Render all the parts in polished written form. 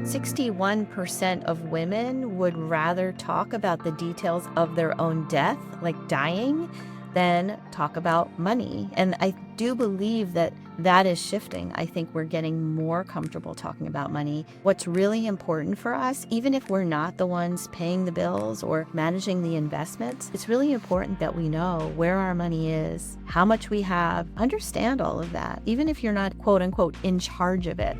61% of women would rather talk about the details of their own death, like dying, than talk about money. And I do believe that that is shifting. I think we're getting more comfortable talking about money. What's really important for us, even if we're not the ones paying the bills or managing the investments, it's really important that we know where our money is, how much we have, understand all of that, even if you're not quote unquote in charge of it.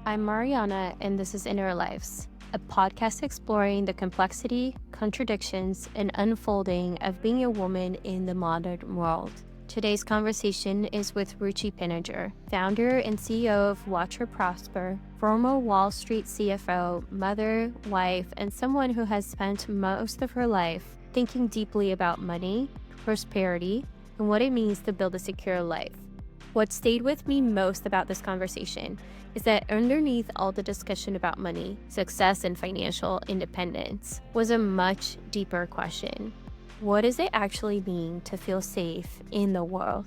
I'm Mariana, and this is Inner Lives, a podcast exploring the complexity, contradictions, and unfolding of being a woman in the modern world. Today's conversation is with Ruchi Pinniger, founder and CEO of Watch Her Prosper, former Wall Street CFO, mother, wife, and someone who has spent most of her life thinking deeply about money, prosperity, and what it means to build a secure life. What stayed with me most about this conversation is that underneath all the discussion about money, success, and financial independence was a much deeper question. What does it actually mean to feel safe in the world?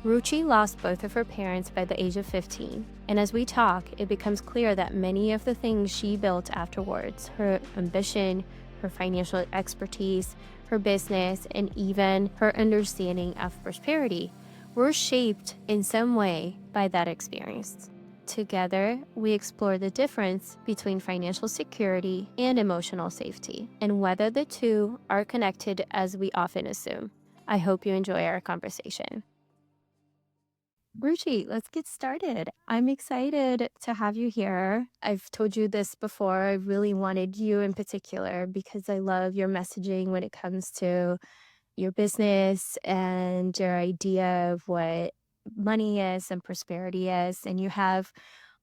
Ruchi lost both of her parents by the age of 15, and as we talk, it becomes clear that many of the things she built afterwards, her ambition, her financial expertise, her business, and even her understanding of prosperity, were shaped in some way by that experience. Together, we explore the difference between financial security and emotional safety, and whether the two are connected as we often assume. I hope you enjoy our conversation. Ruchi, let's get started. I'm excited to have you here. I've told you this before. I really wanted you in particular because I love your messaging when it comes to your business and your idea of what money is and prosperity is. And you have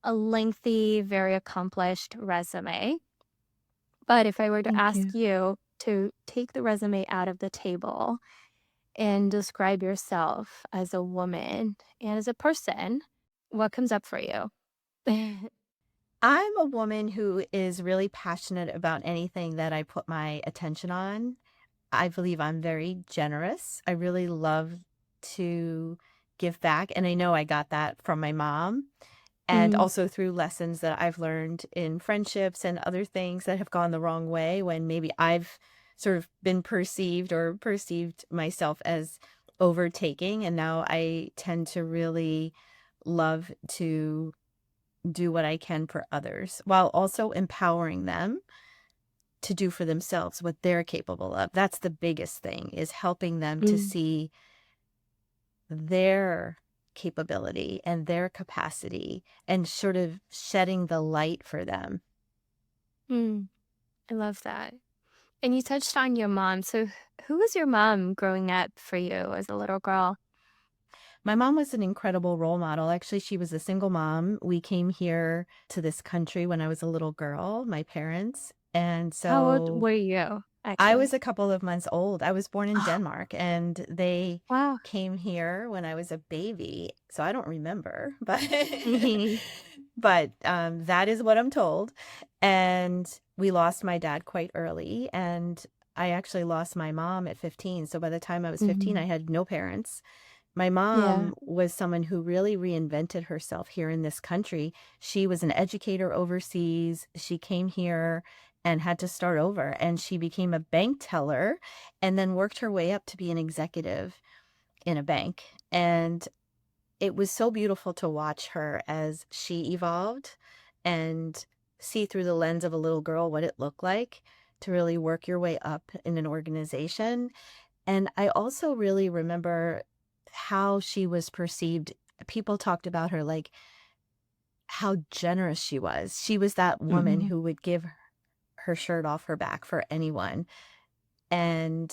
a lengthy, very accomplished resume. But if I were to Thank ask you. you to take the resume out of the table and describe yourself as a woman and as a person, what comes up for you? I'm a woman who is really passionate about anything that I put my attention on. I believe I'm very generous. I really love to give back. And I know I got that from my mom and Mm, also through lessons that I've learned in friendships and other things that have gone the wrong way when maybe I've sort of been perceived myself as overtaking. And now I tend to really love to do what I can for others while also empowering them to do for themselves what they're capable of. That's the biggest thing, is helping them to mm, see their capability and their capacity and sort of shedding the light for them. mm. I love that. And you touched on your mom. So who was your mom growing up for you as a little girl? My mom was an incredible role model. Actually, she was a single mom. We came here to this country when I was a little girl, my parents. And How old so were you, I was actually? a couple of months old. I was born in Oh, Denmark and they wow. came here when I was a baby. So I don't remember, but Mhm. that is what I'm told. And we lost my dad quite early and I actually lost my mom at 15. So by the time I was 15, I Mhm. had no parents. My Yeah. mom was someone who really reinvented herself here in this country. She was an educator overseas. She came here and had to start over, and she became a bank teller and then worked her way up to be an executive in a bank. And it was so beautiful to watch her as she evolved and see through the lens of a little girl what it looked like to really work your way up in an organization. And I also really remember how she was perceived. People talked about her like how generous she was. She was that woman Mhm. who would give her shirt off her back for anyone. And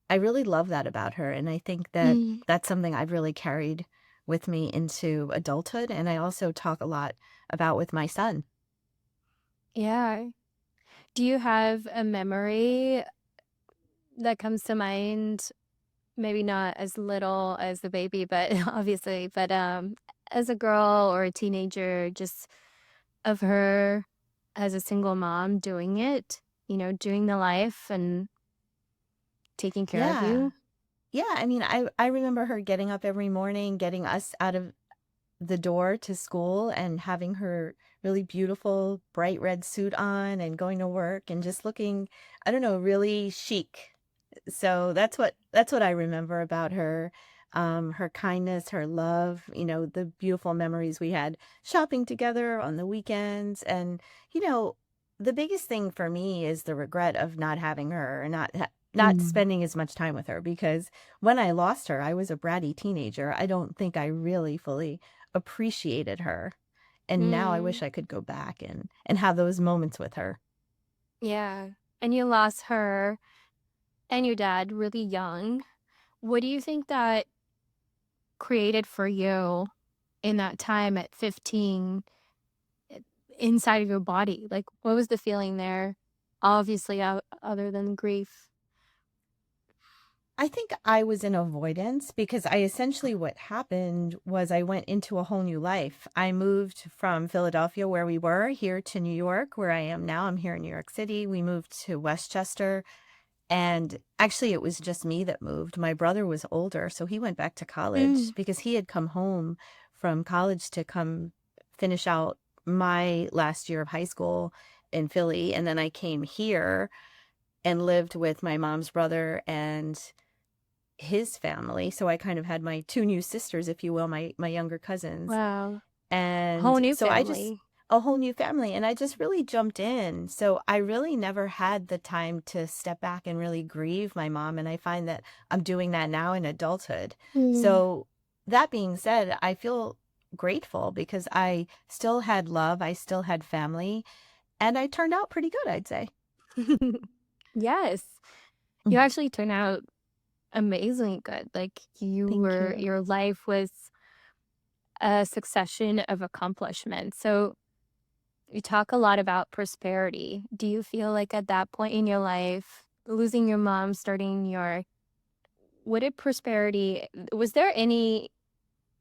I really love that about her. And I think that Mm. that's something I've really carried with me into adulthood. And I also talk a lot about with my son. Yeah. Do you have a memory that comes to mind? Maybe not as little as the baby, but obviously, but as a girl or a teenager, just of her as a single mom doing it, doing the life and taking care of Yeah. you. Yeah, I mean, I remember her getting up every morning, getting us out of the door to school and having her really beautiful bright red suit on and going to work and just looking, I don't know, really chic. So that's what I remember about her. Her kindness, her love, the beautiful memories we had shopping together on the weekends. And, you know, the biggest thing for me is the regret of not having her, and not Mm. spending as much time with her, because when I lost her, I was a bratty teenager. I don't think I really fully appreciated her. And now I wish Mm. I could go back and have those moments with her. Yeah. And you lost her and your dad really young. What do you think that created for you in that time at 15 i- inside of your body? Like, what was the feeling there? Obviously, other than grief. I think I was in avoidance because what happened was I went into a whole new life. I moved from Philadelphia, where we were, here to New York, where I am now. I'm here in New York City. We moved to Westchester. And actually, it was just me that moved. My brother was older, so he went back to college Mm. because he had come home from college to come finish out my last year of high school in Philly. And then I came here and lived with my mom's brother and his family. So I kind of had my two new sisters, if you will, my younger cousins. Wow. Whole And new so I just, family. a whole new family. And I just really jumped in. So I really never had the time to step back and really grieve my mom. And I find that I'm doing that now in adulthood. Mm. So that being said, I feel grateful because I still had love, I still had family, and I turned out pretty good, I'd say. Yes. You Mm. actually turned out amazingly good. Like Thank you. your life was a succession of accomplishments. So you talk a lot about prosperity. Do you feel like at that point in your life, losing your mom, starting your, what did prosperity, was there any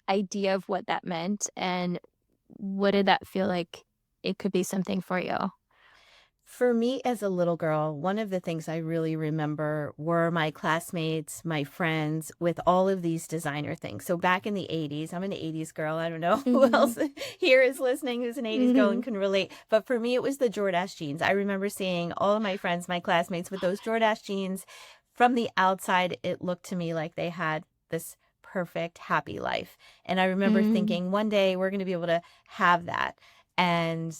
idea of what that meant? And what did that feel like it could be something for you? For me as a little girl, one of the things I really remember were my classmates, my friends with all of these designer things. So back in the 80s, I'm an 80s girl. I don't know who Hmm. else here is listening who's an 80s girl Hmm. and can relate. But for me, it was the Jordache jeans. I remember seeing all of my friends, my classmates with those Jordache jeans. From the outside, it looked to me like they had this perfect, happy life. And I remember Mm. thinking, one day we're going to be able to have that. And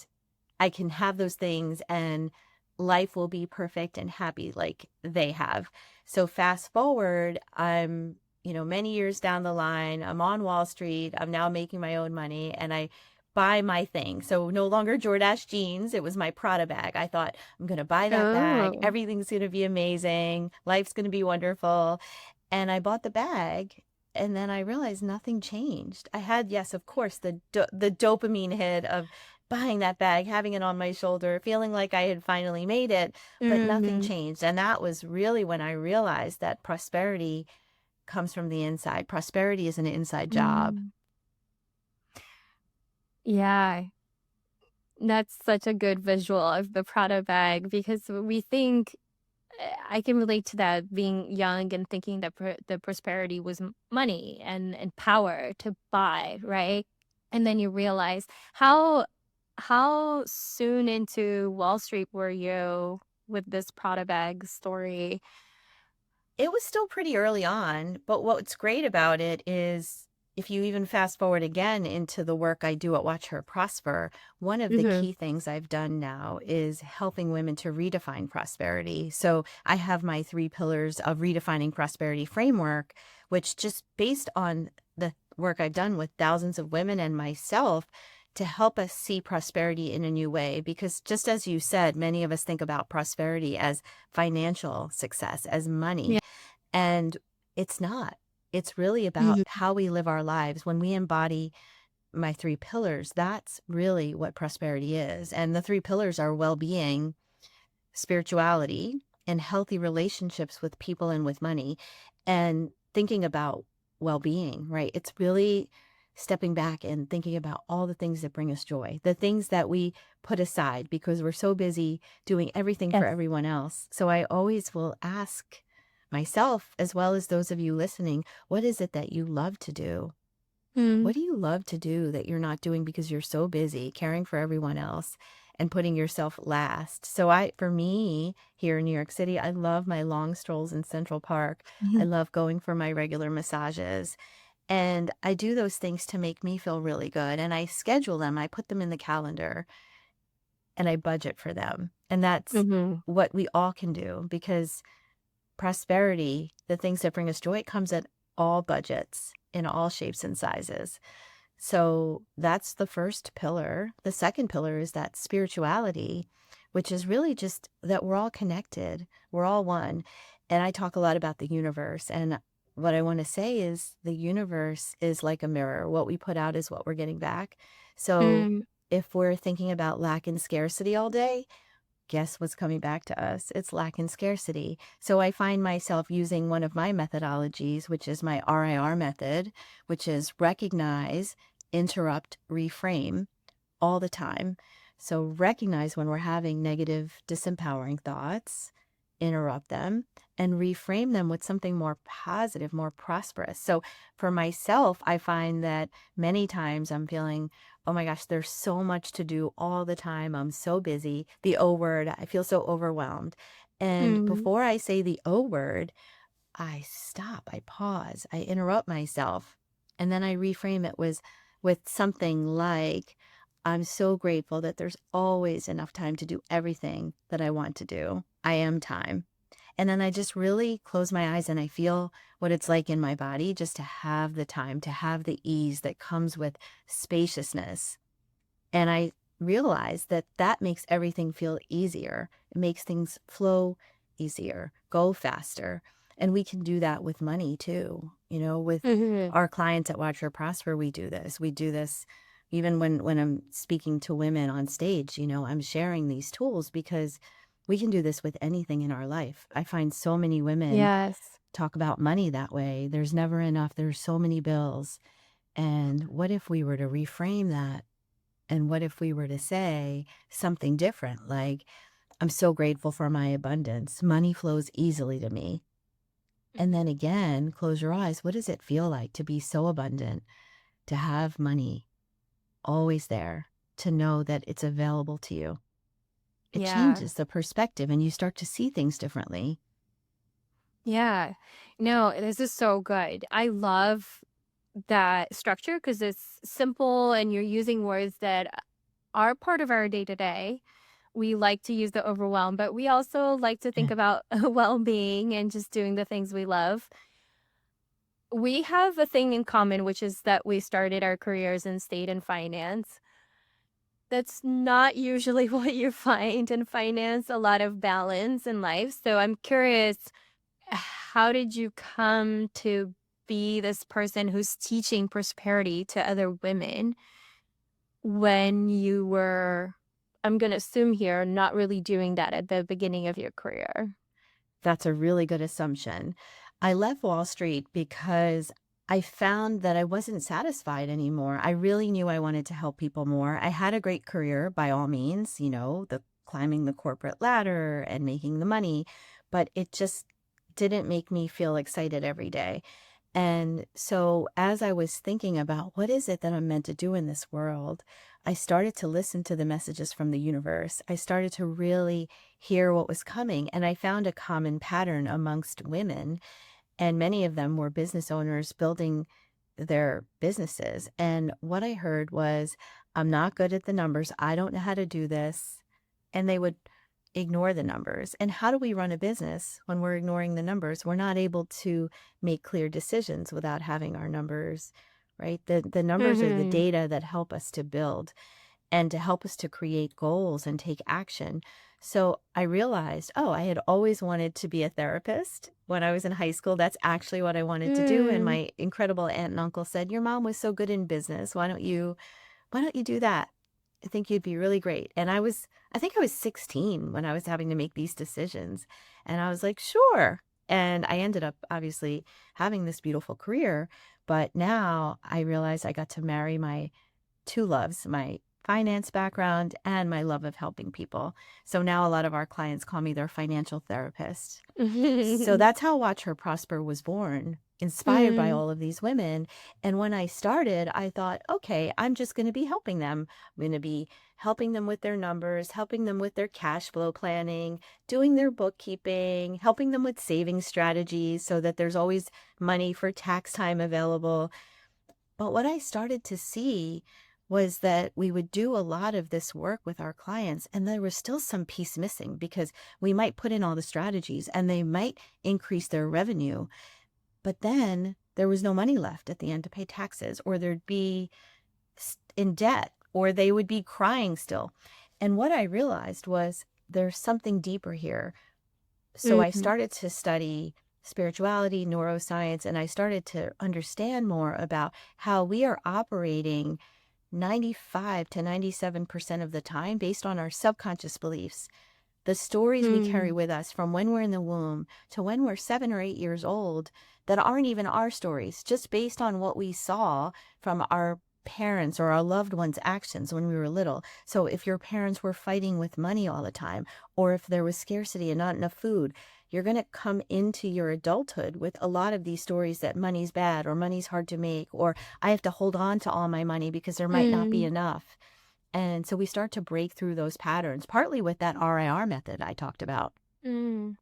I can have those things and life will be perfect and happy like they have. So fast forward, I'm, many years down the line, I'm on Wall Street. I'm now making my own money and I buy my thing. So no longer Jordache jeans. It was my Prada bag. I thought, I'm going to buy that bag. Oh. Everything's going to be amazing. Life's going to be wonderful. And I bought the bag. And then I realized nothing changed. I had, yes, of course, the dopamine hit of buying that bag, having it on my shoulder, feeling like I had finally made it, but nothing Hmm. changed. And that was really when I realized that prosperity comes from the inside. Prosperity is an inside job. Mm. Yeah. That's such a good visual of the Prada bag because we think I can relate to that being young and thinking that the prosperity was money and power to buy, right? And then you realize how soon into Wall Street were you with this Prada bag story? It was still pretty early on, but what's great about it is if you even fast forward again into the work I do at Watch Her Prosper, one of the Hmm. key things I've done now is helping women to redefine prosperity. So I have my 3 pillars of redefining prosperity framework, which just based on the work I've done with thousands of women and myself to help us see prosperity in a new way. Because just as you said, many of us think about prosperity as financial success, as money. Yeah. And it's not. It's really about Mhm. how we live our lives. When we embody my 3 pillars, that's really what prosperity is. And the 3 pillars are well being, spirituality, and healthy relationships with people and with money. And thinking about well being, right? It's really stepping back and thinking about all the things that bring us joy, the things that we put aside because we're so busy doing everything for Yes. everyone else. So I always will ask myself, as well as those of you listening, what is it that you love to do? Mm. What do you love to do that you're not doing because you're so busy caring for everyone else and putting yourself last? So for me, here in New York City, I love my long strolls in Central Park. I love going for my regular massages. And I do those things to make me feel really good. And I schedule them, I put them in the calendar and I budget for them. And that's Mm-hmm. what we all can do, because prosperity, the things that bring us joy, it comes at all budgets in all shapes and sizes. So that's the first pillar. The second pillar is that spirituality, which is really just that we're all connected. We're all one. And I talk a lot about the universe. And what I want to say is the universe is like a mirror. What we put out is what we're getting back. So Mm. if we're thinking about lack and scarcity all day, guess what's coming back to us? It's lack and scarcity. So I find myself using one of my methodologies, which is my RIR method, which is recognize, interrupt, reframe all the time. So recognize when we're having negative, disempowering thoughts, interrupt them, and reframe them with something more positive, more prosperous. So for myself, I find that many times I'm feeling, oh my gosh, there's so much to do all the time. I'm so busy. The O word, I feel so overwhelmed. And Mm. before I say the O word, I stop, I pause, I interrupt myself, and then I reframe it with something like, I'm so grateful that there's always enough time to do everything that I want to do. I am time. And then I just really close my eyes and I feel what it's like in my body just to have the time, to have the ease that comes with spaciousness. And I realize that that makes everything feel easier. It makes things flow easier, go faster. And we can do that with money too. With Mm-hmm. our clients at Watch Her Prosper, we do this. We do this even when I'm speaking to women on stage, I'm sharing these tools because we can do this with anything in our life. I find so many women Yes. talk about money that way. There's never enough. There's so many bills. And what if we were to reframe that? And what if we were to say something different, like, I'm so grateful for my abundance. Money flows easily to me. And then again, close your eyes. What does it feel like to be so abundant, to have money always there, to know that it's available to you? It Yeah. changes the perspective and you start to see things differently. Yeah. No, this is so good. I love that structure because it's simple and you're using words that are part of our day to day. We like to use the overwhelm, but we also like to think Yeah. about well being and just doing the things we love. We have a thing in common, which is that we started our careers in state and finance. That's not usually what you find in finance, a lot of balance in life. So I'm curious, how did you come to be this person who's teaching prosperity to other women when you were, I'm going to assume here, not really doing that at the beginning of your career? That's a really good assumption. I left Wall Street because I found that I wasn't satisfied anymore. I really knew I wanted to help people more. I had a great career by all means, the climbing the corporate ladder and making the money, but it just didn't make me feel excited every day. And so as I was thinking about what is it that I'm meant to do in this world, I started to listen to the messages from the universe. I started to really hear what was coming. And I found a common pattern amongst women, and many of them were business owners building their businesses. And what I heard was, I'm not good at the numbers. I don't know how to do this. And they would ignore the numbers. And how do we run a business when we're ignoring the numbers? We're not able to make clear decisions without having our numbers, right? The numbers are the Mm-hmm. data that help us to build and to help us to create goals and take action. So I realized, oh, I had always wanted to be a therapist when I was in high school. That's actually what I wanted to do. And Mm. my incredible aunt and uncle said, your mom was so good in business. Why don't you do that? I think you'd be really great. And I think I was 16 when I was having to make these decisions. And I was like, sure. And I ended up obviously having this beautiful career. But now I realize I got to marry my two loves, my finance background and my love of helping people. So now a lot of our clients call me their financial therapist. So that's how Watch Her Prosper was born, inspired by Mm, all of these women. And when I started, I thought, okay, I'm just going to be helping them. I'm going to be helping them with their numbers, helping them with their cash flow planning, doing their bookkeeping, helping them with saving strategies so that there's always money for tax time available. But what I started to see was that we would do a lot of this work with our clients, and there was still some piece missing because we might put in all the strategies and they might increase their revenue, but then there was no money left at the end to pay taxes, or there'd be in debt, or they would be crying still. And what I realized was there's something deeper here. So I mm, started to study spirituality, neuroscience, and I started to understand more about how we are operating 95 to 97% of the time based on our subconscious beliefs. The stories we carry mm, with us from when we're in the womb to when we're 7 or 8 years old that aren't even our stories, just based on what we saw from our parents or our loved ones' actions when we were little. So if your parents were fighting with money all the time, or if there was scarcity and not enough food, you're going to come into your adulthood with a lot of these stories that money's bad or money's hard to make, or I have to hold on to all my money because there might not be mm, enough. And so we start to break through those patterns, partly with that RIR method I talked about. mm.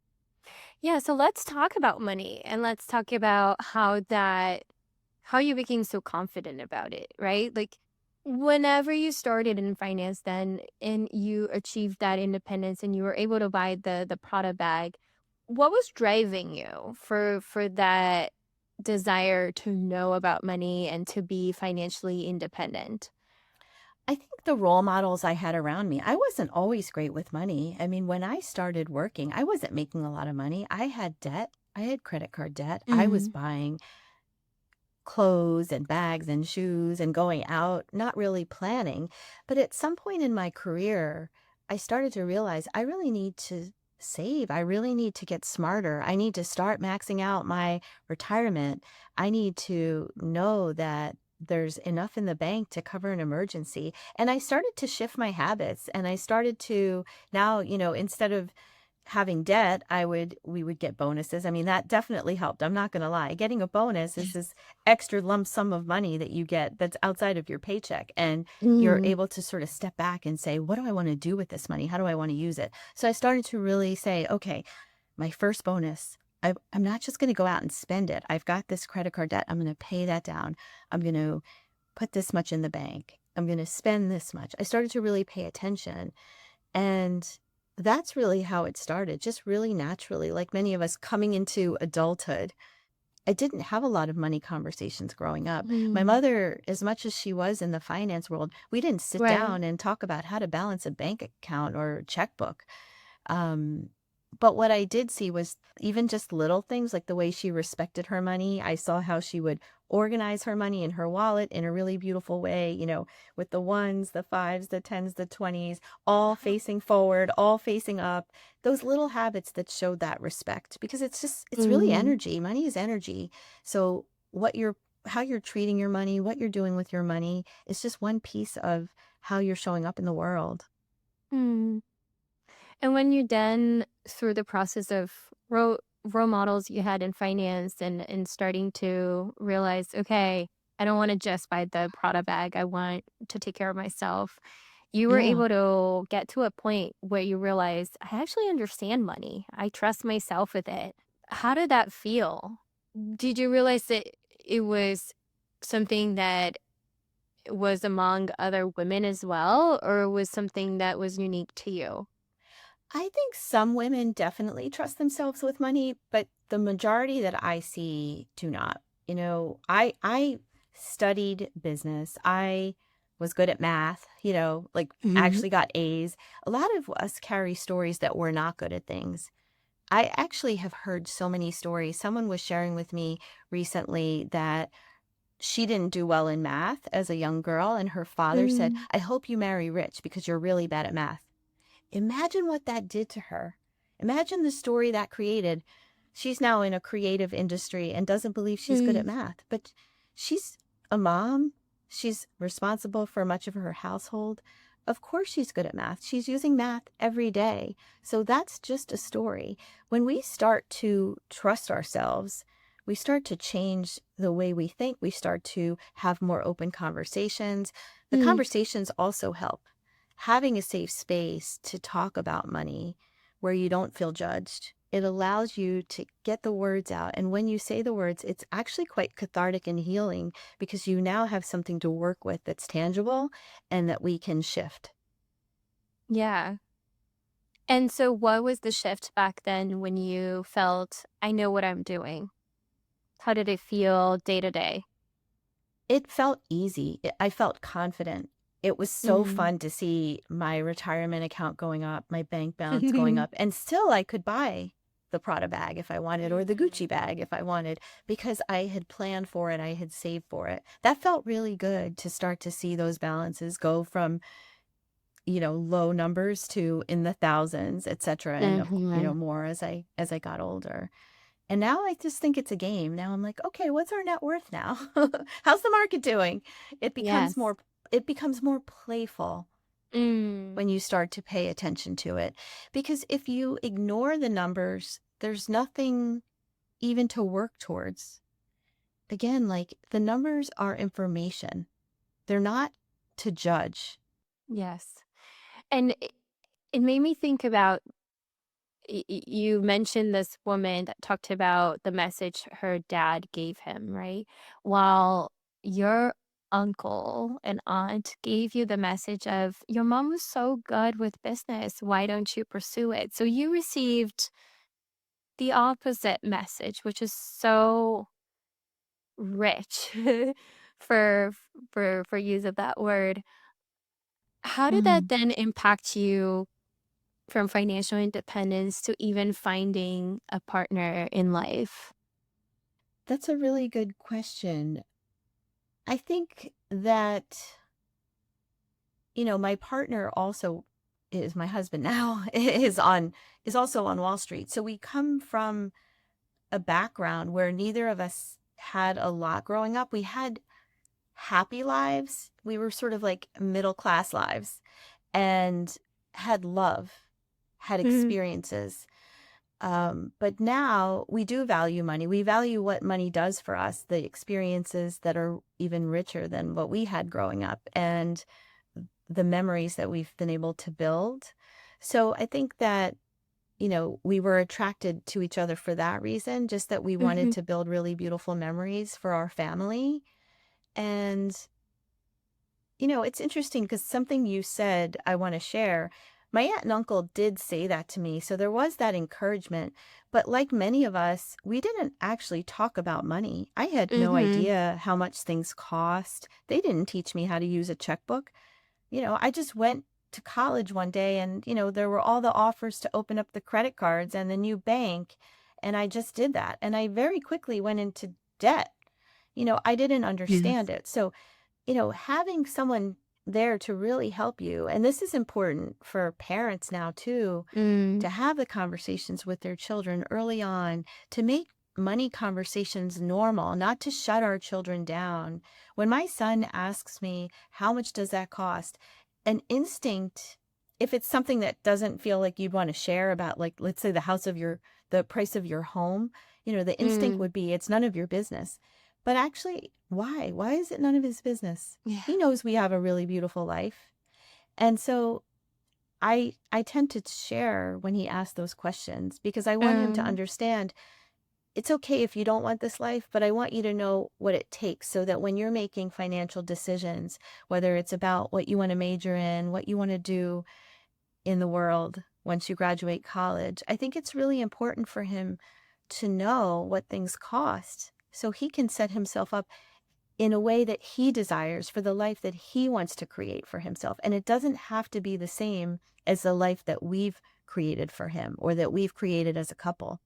Yeah, so let's talk about money and let's talk about how you became so confident about it, right? Like whenever you started in finance then and you achieved that independence and you were able to buy the Prada bag, what was driving you for that desire to know about money and to be financially independent? I think the role models I had around me, I wasn't always great with money. I mean, when I started working, I wasn't making a lot of money. I had debt. I had credit card debt. I was Mm, buying clothes and bags and shoes and going out, not really planning. But at some point in my career, I started to realize I really need to save. I really need to get smarter. I need to start maxing out my retirement. I need to know that there's enough in the bank to cover an emergency. And I started to shift my habits, and I started to now, instead of having debt, we would get bonuses. I mean, that definitely helped. I'm not going to lie. Getting a bonus is this extra lump sum of money that you get that's outside of your paycheck. And you're mm, able to sort of step back and say, what do I want to do with this money? How do I want to use it? So I started to really say, okay, my first bonus, I'm not just going to go out and spend it. I've got this credit card debt. I'm going to pay that down. I'm going to put this much in the bank. I'm going to spend this much. I started to really pay attention. And that's really how it started, just really naturally, like many of us coming into adulthood. I didn't have a lot of money conversations growing up. My mm. mother, as much as she was in the finance world, we didn't sit Right. down and talk about how to balance a bank account or checkbook. Um, but what I did see was even just little things like the way she respected her money. I saw how she would organize her money in her wallet in a really beautiful way, with the ones, the fives, the tens, the 20s, all facing forward, all facing up. Those little habits that showed that respect, because it's really Mm, energy. Money is energy. So how you're treating your money, what you're doing with your money is just one piece of how you're showing up in the world. mm. And when you then, through the process of role models you had in finance and starting to realize, okay, I don't want to just buy the Prada bag. I want to take care of myself. You were Yeah. able to get to a point where you realize I actually understand money. I trust myself with it. How did that feel? Did you realize that it was something that was among other women as well, or was something that was unique to you? I think some women definitely trust themselves with money, but the majority that I see do not. I studied business. I was good at math, like actually got A's. A lot of us carry stories that we're not good at things. I actually have heard so many stories. Someone was sharing with me recently that she didn't do well in math as a young girl, and her father said, Mm, I hope you marry rich because you're really bad at math. Imagine what that did to her. Imagine the story that created. She's now in a creative industry and doesn't believe she's good at mm, math, but she's a mom. She's responsible for much of her household. Of course, she's good at math. She's using math every day. So that's just a story. When we start to trust ourselves, we start to change the way we think. We start to have more open conversations. The Mm. conversations also help. Having a safe space to talk about money where you don't feel judged, it allows you to get the words out. And when you say the words, it's actually quite cathartic and healing because you now have something to work with that's tangible and that we can shift. Yeah. And so what was the shift back then when you felt, I know what I'm doing? How did it feel day to day? It felt easy. I felt confident. It was so Mm. fun to see my retirement account going up, my bank balance going up, and still I could buy the Prada bag if I wanted or the Gucci Mhm. bag if I wanted because I had planned for it, I had saved for it. That felt really good to start to see those balances go from, low numbers to in the thousands, et cetera, and Mhm. more as I got older. And now I just think it's a game. Now I'm like, okay, what's our net worth now? How's the market doing? It becomes Yes. more it becomes more playful Mm. when you start to pay attention to it. Because if you ignore the numbers, there's nothing even to work towards. Again, like the numbers are information. They're not to judge. Yes. And it made me think about you mentioned this woman that talked about the message her dad gave him, right? While your uncle and aunt gave you the message of your mom was so good with business, why don't you pursue it? So you received the opposite message, which is so rich for for use of that word. How did that Mm, then impact you from financial independence to even finding a partner in life? that's a really good question. I think that my partner also is my husband now is also on Wall Street. So we come from a background where neither of us had a lot growing up. We had happy lives. We were sort of like middle class lives and had love, had Mhm. experiences. But now we do value money. We value what money does for us, the experiences that are even richer than what we had growing up. And the memories that we've been able to build. So I think that, we were attracted to each other for that reason, just that we wanted Mhm. to build really beautiful memories for our family. And, it's interesting because something you said I want to share. My aunt and uncle did say that to me. So there was that encouragement. But like many of us, we didn't actually talk about money. I had no Mhm. idea how much things cost. They didn't teach me how to use a checkbook. I just went to college one day and, there were all the offers to open up the credit cards and the new bank. And I just did that. And I very quickly went into debt. I didn't understand Yes. it. So, having someone there to really help you, and this is important for parents now too, Mm. to have the conversations with their children early on, to make money conversations normal, not to shut our children down. When my son asks me, how much does that cost? An instinct, if it's something that doesn't feel like you'd want to share about, like, let's say the price of your home, the instinct Mm. would be, it's none of your business. But actually, why? Why is it none of his business? Yeah. He knows we have a really beautiful life. And so I tend to share when he asks those questions because I want him to Um, understand it's okay if you don't want this life, but I want you to know what it takes so that when you're making financial decisions, whether it's about what you want to major in, what you want to do in the world once you graduate college, I think it's really important for him to know what things cost so he can set himself up in a way that he desires for the life that he wants to create for himself. And it doesn't have to be the same as the life that we've created for him or that we've created as a couple.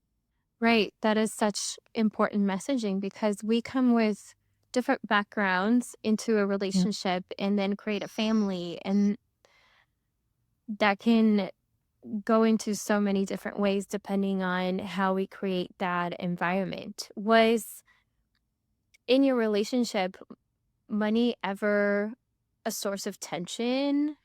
right. That is such important messaging because we come with different backgrounds into a Yeah. relationship and then create a family. And that can go into so many different ways depending on how we create that environment. Was in your relationship, money ever a source of tension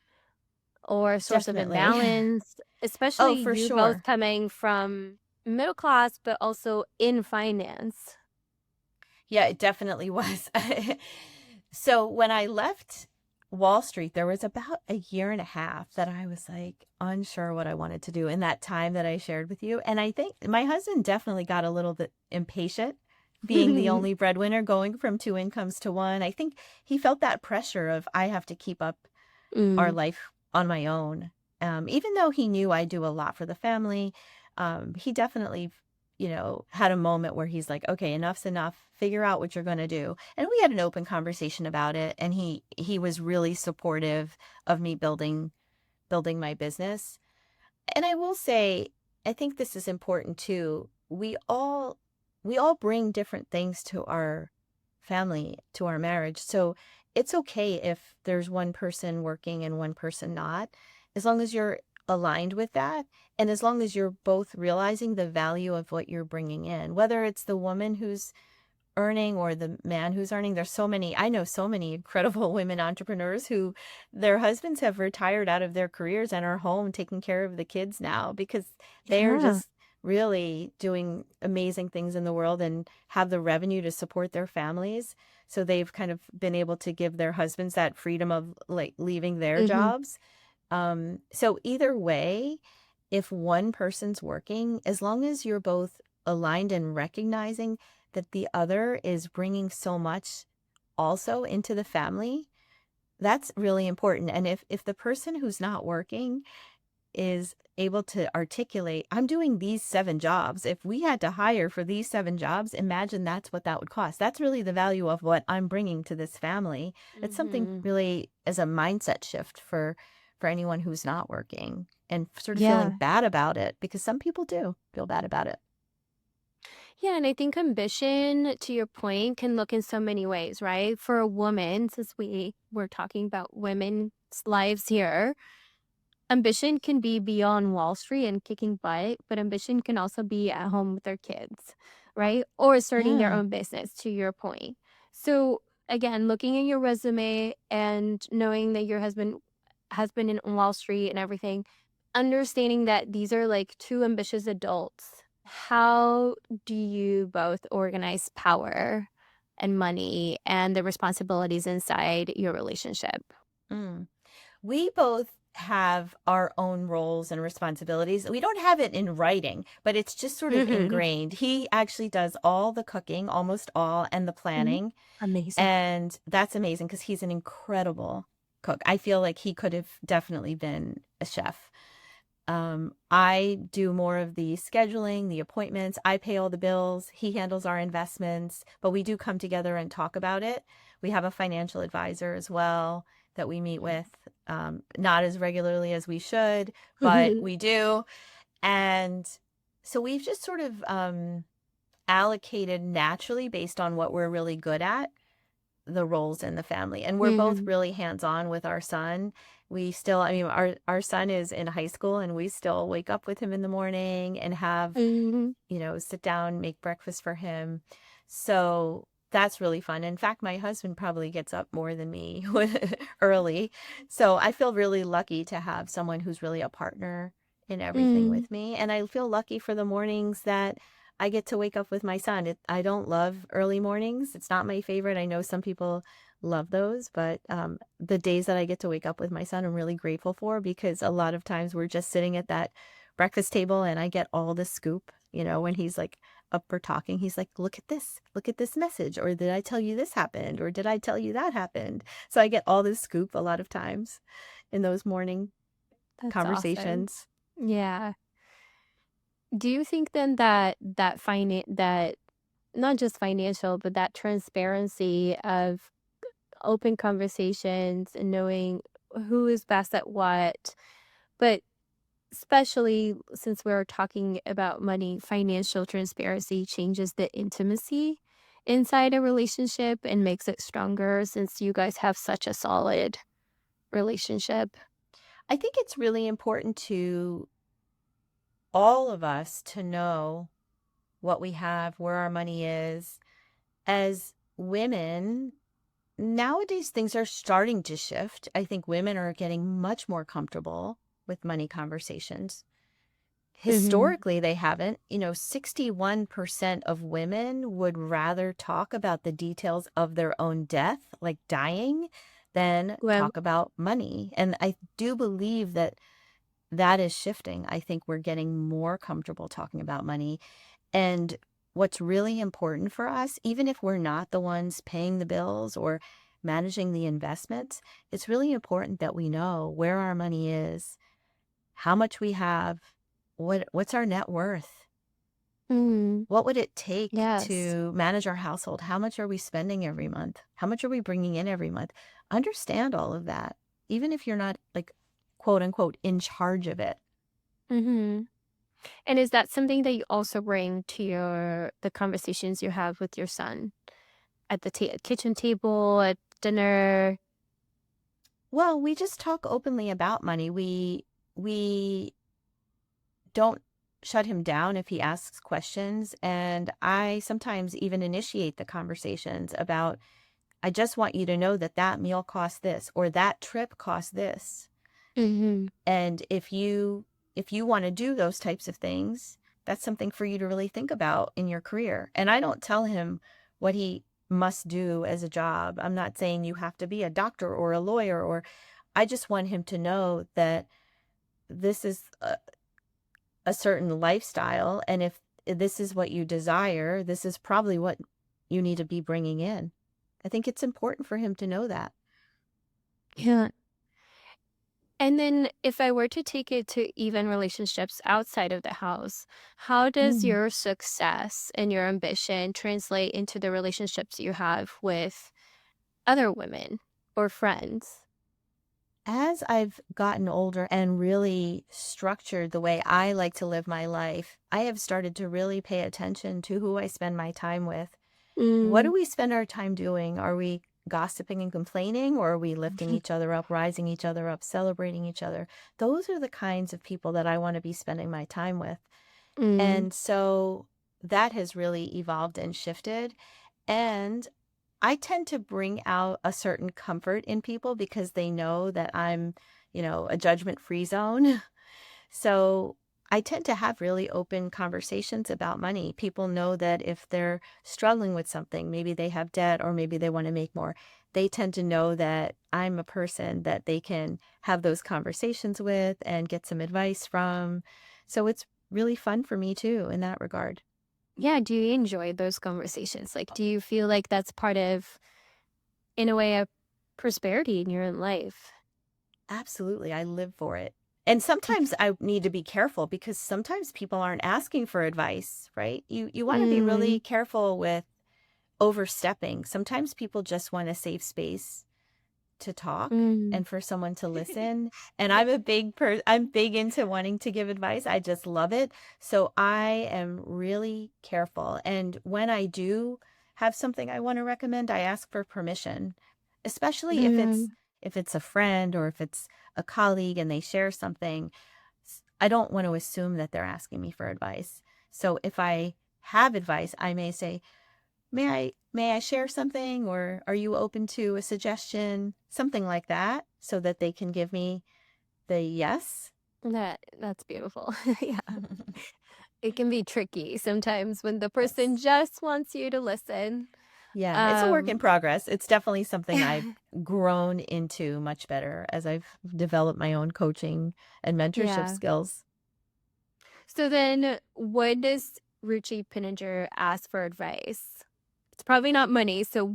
or a source of Definitely. imbalance, especially Oh, for you both sure. coming from middle class, but also in finance? Yeah, it definitely was. So when I left Wall Street, there was about a year and a half that I was like unsure what I wanted to do in that time that I shared with you. And I think my husband definitely got a little bit impatient being the only breadwinner going from two incomes to one. I think he felt that pressure of I have to keep up our Mm, life on my own. Even though he knew I do a lot for the family, he definitely, had a moment where he's like, "Okay, enough's enough. Figure out what you're going to do." And we had an open conversation about it, and he was really supportive of me building my business. And I will say, I think this is important too. We all bring different things to our family, to our marriage. So it's okay if there's one person working and one person not, as long as you're aligned with that. And as long as you're both realizing the value of what you're bringing in, whether it's the woman who's earning or the man who's earning. I know so many incredible women entrepreneurs who their husbands have retired out of their careers and are home taking care of the kids now because they are yeah. just really doing amazing things in the world and have the revenue to support their families. So they've kind of been able to give their husbands that freedom of like leaving their Mhm. jobs. So either way, if one person's working, as long as you're both aligned and recognizing that the other is bringing so much also into the family, that's really important. And if the person who's not working is able to articulate, I'm doing these 7 jobs. If we had to hire for these 7 jobs, imagine that's what that would cost. That's really the value of what I'm bringing to this family. It's something Mhm. really as a mindset shift for anyone who's not working and sort of feeling Yeah. bad about it because some people do feel bad about it. Yeah, and I think ambition, to your point, can look in so many ways, right? For a woman, since we were talking about women's lives here, ambition can be beyond Wall Street and kicking butt, but ambition can also be at home with their kids, right? Or asserting their Yeah. own business, to your point. So, again, looking at your resume and knowing that your husband has been in Wall Street and everything, understanding that these are like two ambitious adults. How do you both organize power and money and the responsibilities inside your relationship? Mm. We both have our own roles and responsibilities. We don't have it in writing, but it's just sort of Mhm. ingrained. He actually does all the cooking, almost all, and the Mhm. planning. Amazing. And that's amazing because he's an incredible cook. I feel like he could have definitely been a chef. I do more of the scheduling, the appointments. I pay all the bills. He handles our investments, but we do come together and talk about it. We have a financial advisor as well that we meet with, not as regularly as we should, but we do. And so we've just sort of allocated naturally based on what we're really good at the roles in the family. And we're both Mhm. really hands-on with our son. We still, I mean, our son is in high school and we still wake up with him in the morning and have, Mhm. sit down, make breakfast for him. So that's really fun. In fact, my husband probably gets up more than me early. So I feel really lucky to have someone who's really a partner in everything Mm. with me. And I feel lucky for the mornings that I get to wake up with my son. I don't love early mornings. It's not my favorite. I know some people love those, but the days that I get to wake up with my son, I'm really grateful for because a lot of times we're just sitting at that breakfast table and I get all the scoop, when he's like up for talking, he's like, look at this message, or did I tell you this happened, or did I tell you that happened? So I get all this scoop a lot of times in those morning That's awesome. conversations. Yeah. Do you think then that that not just financial, but that transparency of open conversations and knowing who is best at what, but especially since we're talking about money, financial transparency changes the intimacy inside a relationship and makes it stronger since you guys have such a solid relationship? I think it's really important to all of us to know what we have, where our money is. As women, nowadays things are starting to shift. I think women are getting much more comfortable with money conversations. Mm-hmm. Historically, they haven't. 61% of women would rather talk about the details of their own death, like dying, than Well, talk about money. And I do believe that that is shifting. I think we're getting more comfortable talking about money. And what's really important for us, even if we're not the ones paying the bills or managing the investments, it's really important that we know where our money is, how much we have, what's our net worth? mm, What would it take yes. to manage our household? How much are we spending every month? How much are we bringing in every month? Understand all of that, even if you're not like quote unquote in charge of it. Mm-hmm. And is that something that you also bring to the conversations you have with your son at the kitchen table, at dinner? Well, we just talk openly about money. We don't shut him down if he asks questions, and I sometimes even initiate the conversations about, I just want you to know that that meal costs this or that trip costs this. Mm-hmm. And if you want to do those types of things, that's something for you to really think about in your career. And I don't tell him what he must do as a job. I'm not saying you have to be a doctor or a lawyer, or I just want him to know that this is a certain lifestyle, and if this is what you desire, this is probably what you need to be bringing in. I think it's important for him to know that. Yeah. And then if I were to take it to even relationships outside of the house, how does Mm. your success and your ambition translate into the relationships you have with other women or friends? As I've gotten older and really structured the way I like to live my life, I have started to really pay attention to who I spend my time with. What do Mm. we spend our time doing? Are we gossiping and complaining, or are we lifting each other up, rising each other up, celebrating each other? Those are the kinds of people that I want to be spending my time with. Mm. And so that has really evolved and shifted. And I tend to bring out a certain comfort in people because they know that I'm, a judgment-free zone. So I tend to have really open conversations about money. People know that if they're struggling with something, maybe they have debt or maybe they want to make more, they tend to know that I'm a person that they can have those conversations with and get some advice from. So it's really fun for me too in that regard. Yeah, do you enjoy those conversations? Like, do you feel like that's part of, in a way, a prosperity in your own life? Absolutely. I live for it. And sometimes I need to be careful because sometimes people aren't asking for advice, right? You want to be really Mm. careful with overstepping. Sometimes people just want a safe space to talk Mm. and for someone to listen. And I'm big into wanting to give advice. I just love it. So I am really careful. And when I do have something I want to recommend, I ask for permission, especially Mm. if it's a friend or if it's a colleague and they share something. I don't want to assume that they're asking me for advice. So if I have advice, I may say, may I share something, or are you open to a suggestion? Something like that, so that they can give me the yes. That's beautiful. Yeah. It can be tricky sometimes when the person Yes. just wants you to listen. Yeah, it's a work in Um, progress. It's definitely something I've grown into much better as I've developed my own coaching and mentorship yeah. skills. So then when does Ruchi Pinniger ask for advice? It's probably not money. So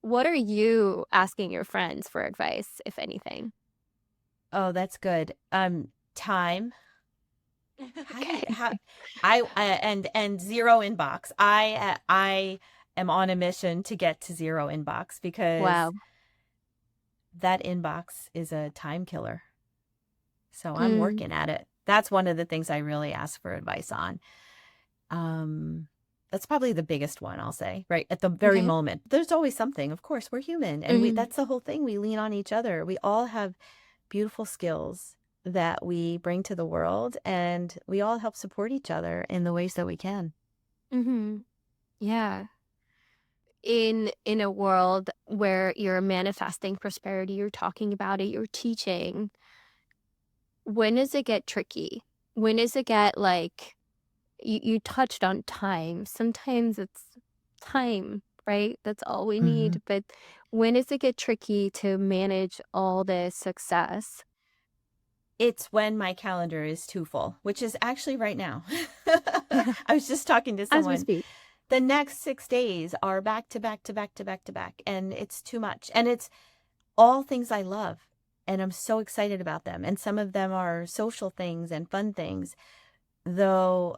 what are you asking your friends for advice, if anything? Oh, that's good. Time. How do you Okay. how and zero inbox. I am on a mission to get to zero inbox because Wow. that inbox is a time killer. So I'm Mm, working at it. That's one of the things I really ask for advice on. Um, that's probably the biggest one, I'll say, right at the very okay. moment. There's always something. Of course, we're human, and we Mhm. that's the whole thing. We lean on each other. We all have beautiful skills that we bring to the world, and we all help support each other in the ways that we can. Mhm. Yeah. in a world where you're manifesting prosperity, you're talking about it, you're teaching, when does it get tricky? When does it get like you touched on time. Sometimes it's time, right? That's all we Mhm. need. But when does it get tricky to manage all this success? It's when my calendar is too full, which is actually right now. I was just talking to As we someone. speak. The next 6 days are back to back to back to back to back, and it's too much. And it's all things I love, and I'm so excited about them. And some of them are social things and fun things, though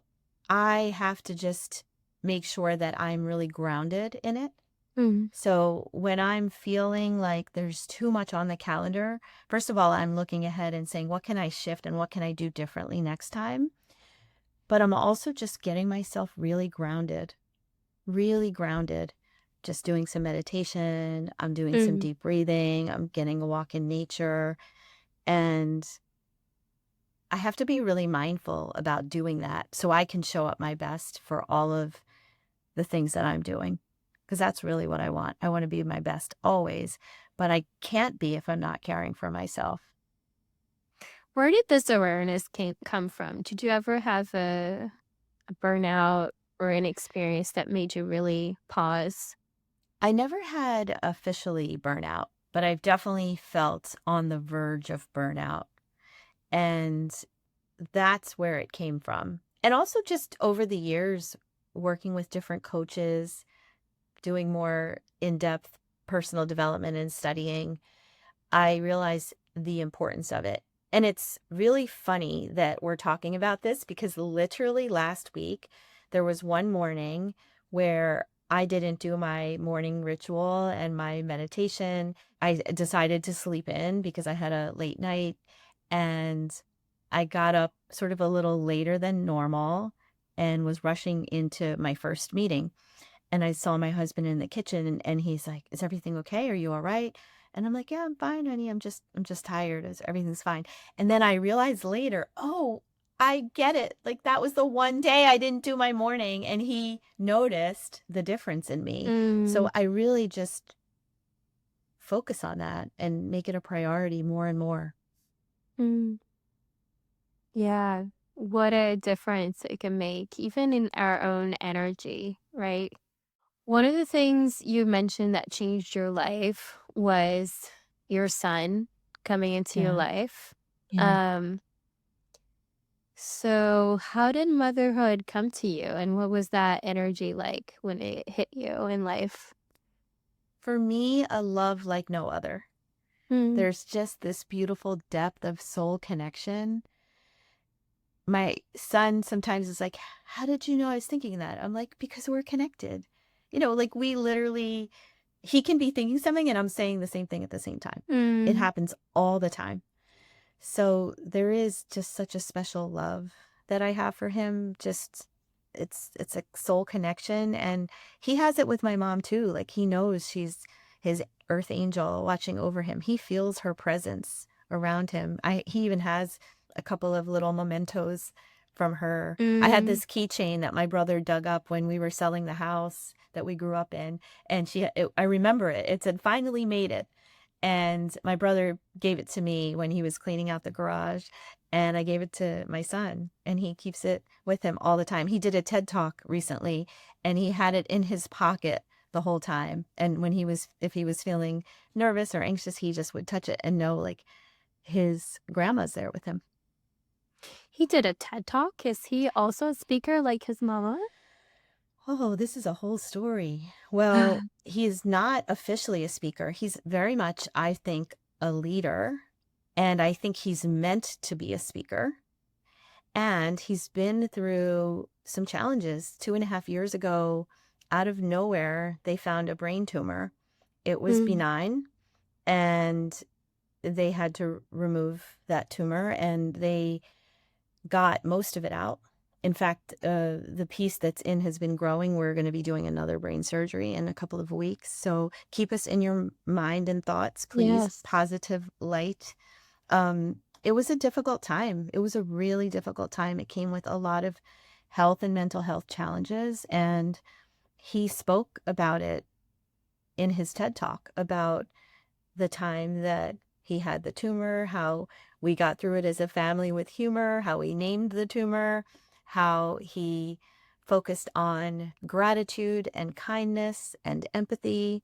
I have to just make sure that I'm really grounded in it. Mm, So when I'm feeling like there's too much on the calendar, first of all, I'm looking ahead and saying, what can I shift and what can I do differently next time? But I'm also just getting myself really grounded, just doing some meditation. I'm doing some mm. deep breathing. I'm getting a walk in nature. And I have to be really mindful about doing that so I can show up my best for all of the things that I'm doing. Because that's really what I want. I want to be my best always, but I can't be if I'm not caring for myself. Where did this awareness come from? Did you ever have a burnout or an experience that made you really pause? I never had officially burnout, but I've definitely felt on the verge of burnout. And that's where it came from. And also just over the years, working with different coaches, doing more in-depth personal development and studying, I realized the importance of it. And it's really funny that we're talking about this because literally last week, there was one morning where I didn't do my morning ritual and my meditation. I decided to sleep in because I had a late night, and I got up sort of a little later than normal and was rushing into my first meeting. And I saw my husband in the kitchen, and he's like, "Is everything okay? Are you all right?" And I'm like, "Yeah, I'm fine, honey. I'm just tired. Everything's fine." And then I realized later, oh, I get it. Like that was the one day I didn't do my morning, and he noticed the difference in me. Mm, So I really just focus on that and make it a priority more and more. mm. Yeah. What a difference it can make, even in our own energy, right? One of the things you mentioned that changed your life was your son coming into your Yeah. life. Yeah. Um, so how did motherhood come to you, and what was that energy like when it hit you in life? For me, a love like no other. Mm, There's just this beautiful depth of soul connection. My son sometimes is like, "How did you know I was thinking that?" I'm like, "Because we're connected." Like we literally, he can be thinking something and I'm saying the same thing at the same time. It mm, happens all the time. So there is just such a special love that I have for him. Just it's a soul connection, and he has it with my mom too. Like he knows she's his earth angel watching over him. He feels her presence around him. I He even has a couple of little mementos from her. I had mm. this keychain that my brother dug up when we were selling the house that we grew up in, and I remember it. It said finally made it. And my brother gave it to me when he was cleaning out the garage, and I gave it to my son, and he keeps it with him all the time. He did a TED Talk recently, and he had it in his pocket the whole time. And if he was feeling nervous or anxious, he just would touch it and know like his grandma's there with him. He did a TED Talk. Is he also a speaker like his mama? Oh, this is a whole story. Well, he is not officially a speaker. He's very much, I think, a leader. And I think he's meant to be a speaker. And he's been through some challenges. 2.5 years ago, out of nowhere, they found a brain tumor. It was Mm, benign, and they had to remove that tumor, and they got most of it out. In fact, the piece that's in has been growing. We're going to be doing another brain surgery in a couple of weeks. So keep us in your mind and thoughts, please. yes. Positive light. It was a difficult time. It was a really difficult time. It came with a lot of health and mental health challenges, and he spoke about it in his TED Talk about the time that he had the tumor, how we got through it as a family with humor, how he named the tumor, how he focused on gratitude and kindness and empathy,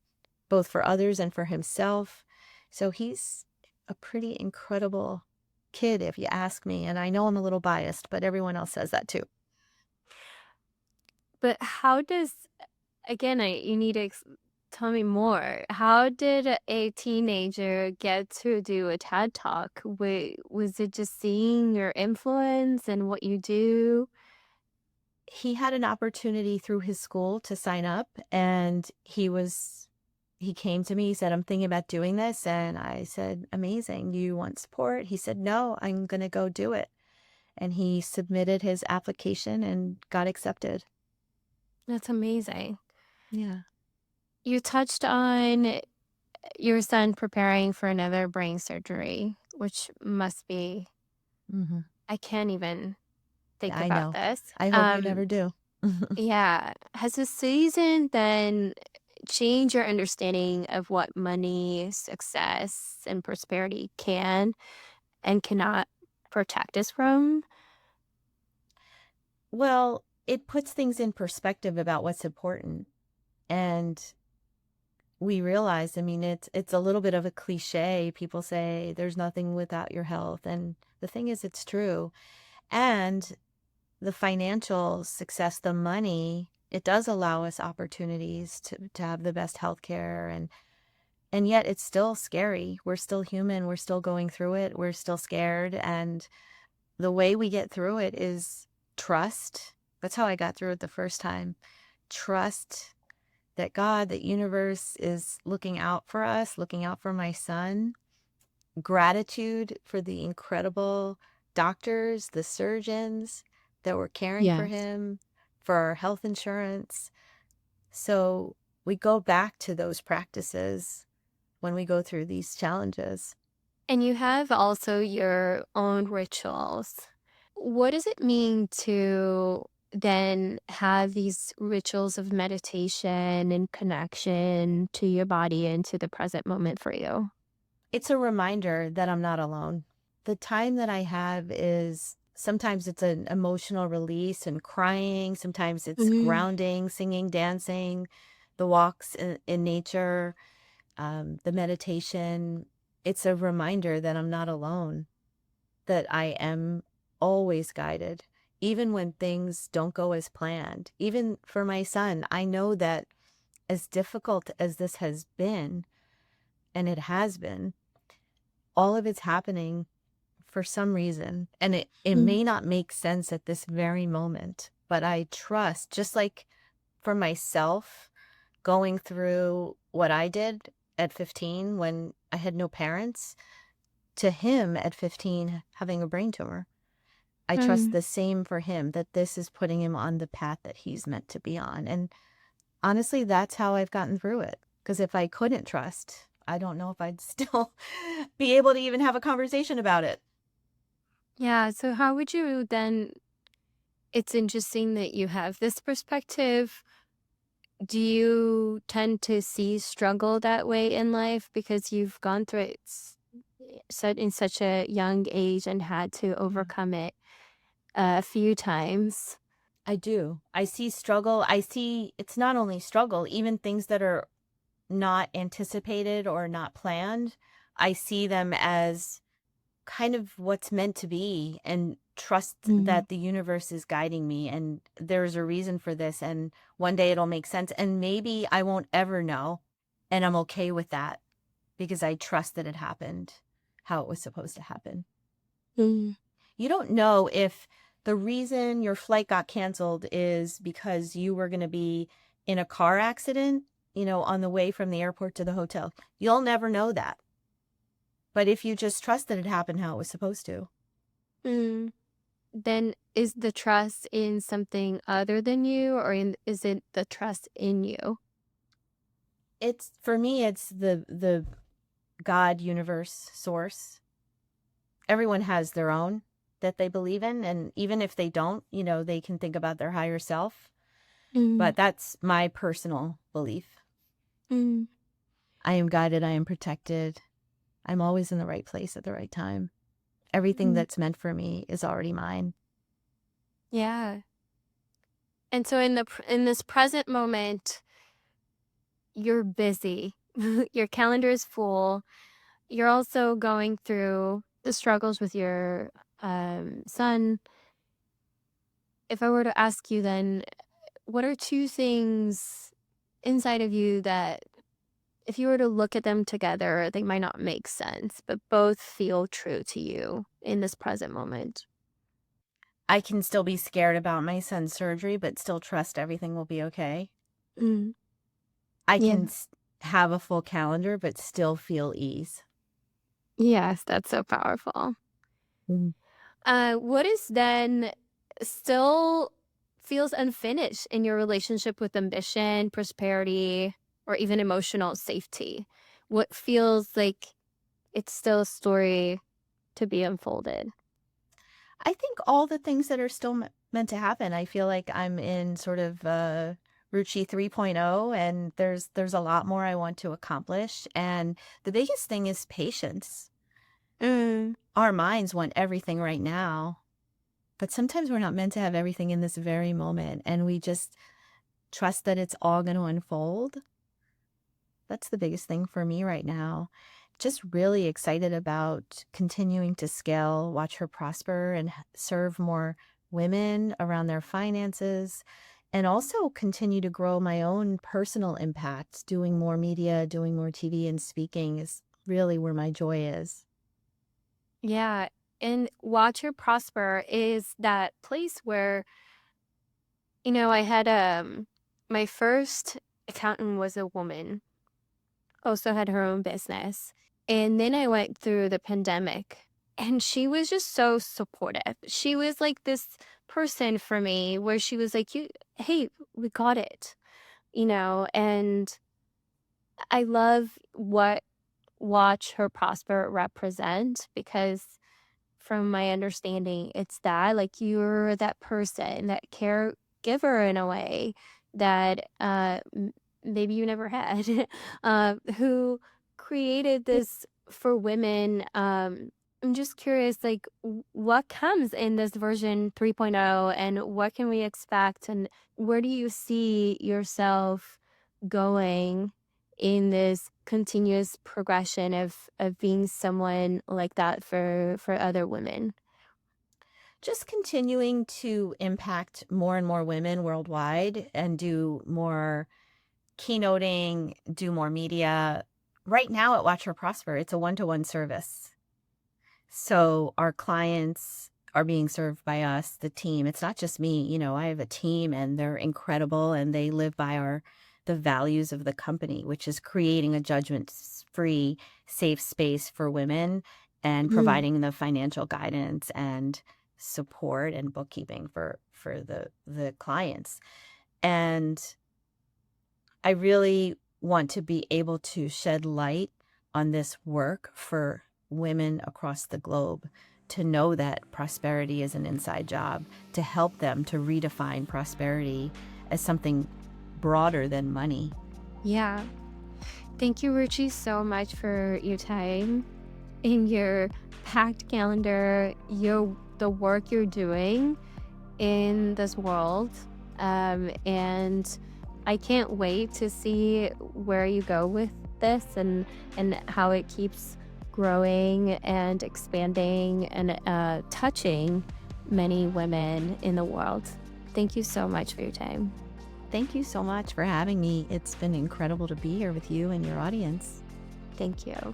both for others and for himself. So he's a pretty incredible kid, if you ask me. And I know I'm a little biased, but everyone else says that too. But how does, again, you need to tell me more. How did a teenager get to do a TED Talk? Was it just seeing your influence and what you do? He had an opportunity through his school to sign up, and he came to me. He said, I'm thinking about doing this. And I said, amazing. Do you want support? He said, no, I'm going to go do it. And he submitted his application and got accepted. That's amazing. Yeah. You touched on your son preparing for another brain surgery, which must be, Mm-hmm. I can't even think I about know. this. I hope you never do. Yeah. Has the season then changed your understanding of what money, success, and prosperity can and cannot protect us from? Well, it puts things in perspective about what's important. And we realize, I mean, it's a little bit of a cliche. People say there's nothing without your health. And the thing is, it's true. And the financial success, the money, it does allow us opportunities to have the best health care. And yet it's still scary. We're still human. We're still going through it. We're still scared. And the way we get through it is trust. That's how I got through it the first time. Trust that God, that universe is looking out for us, looking out for my son. Gratitude for the incredible doctors, the surgeons that were caring for Yes. him, for our health insurance. So we go back to those practices when we go through these challenges. And you have also your own rituals. What does it mean to then have these rituals of meditation and connection to your body and to the present moment for you? It's a reminder that I'm not alone. The time that I have is sometimes it's an emotional release and crying. Sometimes it's Mm. grounding, singing, dancing, the walks in nature, the meditation. It's a reminder that I'm not alone, that I am always guided, even when things don't go as planned. Even for my son, I know that as difficult as this has been, and it has been, all of it's happening for some reason. And it Mm. may not make sense at this very moment, but I trust, just like for myself, going through what I did at 15 when I had no parents, to him at 15 having a brain tumor. I trust Mm. the same for him, that this is putting him on the path that he's meant to be on. And honestly, that's how I've gotten through it. Because if I couldn't trust, I don't know if I'd still be able to even have a conversation about it. Yeah, so how would you then, it's interesting that you have this perspective. Do you tend to see struggle that way in life because you've gone through it in such a young age and had to Yeah. overcome it a few times? I do. I see struggle. I see it's not only struggle, even things that are not anticipated or not planned. I see them as kind of what's meant to be, and trust Mm. that the universe is guiding me and there's a reason for this, and one day it'll make sense, and maybe I won't ever know, and I'm okay with that because I trust that it happened how it was supposed to happen. Mm. You don't know if the reason your flight got canceled is because you were going to be in a car accident, on the way from the airport to the hotel. You'll never know that. But if you just trust that it happened how it was supposed to. Mm. Then is the trust in something other than you, or is it the trust in you? It's, for me, it's the God, universe, source. Everyone has their own that they believe in, and even if they don't, they can think about their higher self. Mm. But that's my personal belief. Mm. I am guided, I am protected. I'm always in the right place at the right time. Everything Mm. that's meant for me is already mine. Yeah. And so in this present moment, you're busy. Your calendar is full. You're also going through the struggles with your son. If I were to ask you then, what are two things inside of you that if you were to look at them together, they might not make sense, but both feel true to you in this present moment? I can still be scared about my son's surgery, but still trust everything will be okay. Mm. I Yeah. can have a full calendar, but still feel ease. Yes, that's so powerful. Mm. What is then still feels unfinished in your relationship with ambition, prosperity, or even emotional safety? What feels like it's still a story to be unfolded? I think all the things that are still meant to happen. I feel like I'm in sort of Ruchi 3.0, and there's a lot more I want to accomplish. And the biggest thing is patience. Mm. Our minds want everything right now, but sometimes we're not meant to have everything in this very moment, and we just trust that it's all going to unfold. That's the biggest thing for me right now. Just really excited about continuing to scale, watch her prosper, and serve more women around their finances, and also continue to grow my own personal impact. Doing more media, doing more TV and speaking is really where my joy is. Yeah. And Watch Her Prosper is that place where, I had my first accountant was a woman, also had her own business. And then I went through the pandemic and she was just so supportive. She was like this person for me where she was like, hey, we got it, and I love what Watch Her Prosper represent because from my understanding, it's that like you're that person, that caregiver in a way that maybe you never had, who created this for women. I'm just curious, like, what comes in this version 3.0 and what can we expect? And where do you see yourself going in this continuous progression of being someone like that for other women? Just continuing to impact more and more women worldwide and do more keynoting, do more media. Right now at Watch Her Prosper, it's a one-to-one service. So our clients are being served by us, the team. It's not just me, I have a team and they're incredible and they live by the values of the company, which is creating a judgment-free, safe space for women and Mm. providing the financial guidance and support and bookkeeping for the clients. And I really want to be able to shed light on this work for women across the globe, to know that prosperity is an inside job, to help them to redefine prosperity as something broader than money. Yeah. Thank you, Ruchi, so much for your time in your packed calendar, the work you're doing in this world. And I can't wait to see where you go with this and how it keeps growing and expanding and touching many women in the world. Thank you so much for your time. Thank you so much for having me. It's been incredible to be here with you and your audience. Thank you.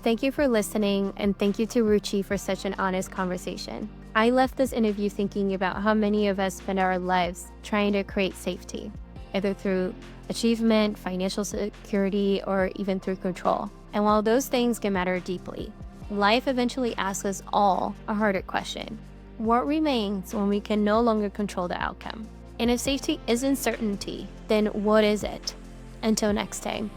Thank you for listening, and thank you to Ruchi for such an honest conversation. I left this interview thinking about how many of us spend our lives trying to create safety, either through achievement, financial security, or even through control. And while those things can matter deeply, life eventually asks us all a harder question. What remains when we can no longer control the outcome? And if safety isn't certainty, then what is it? Until next time.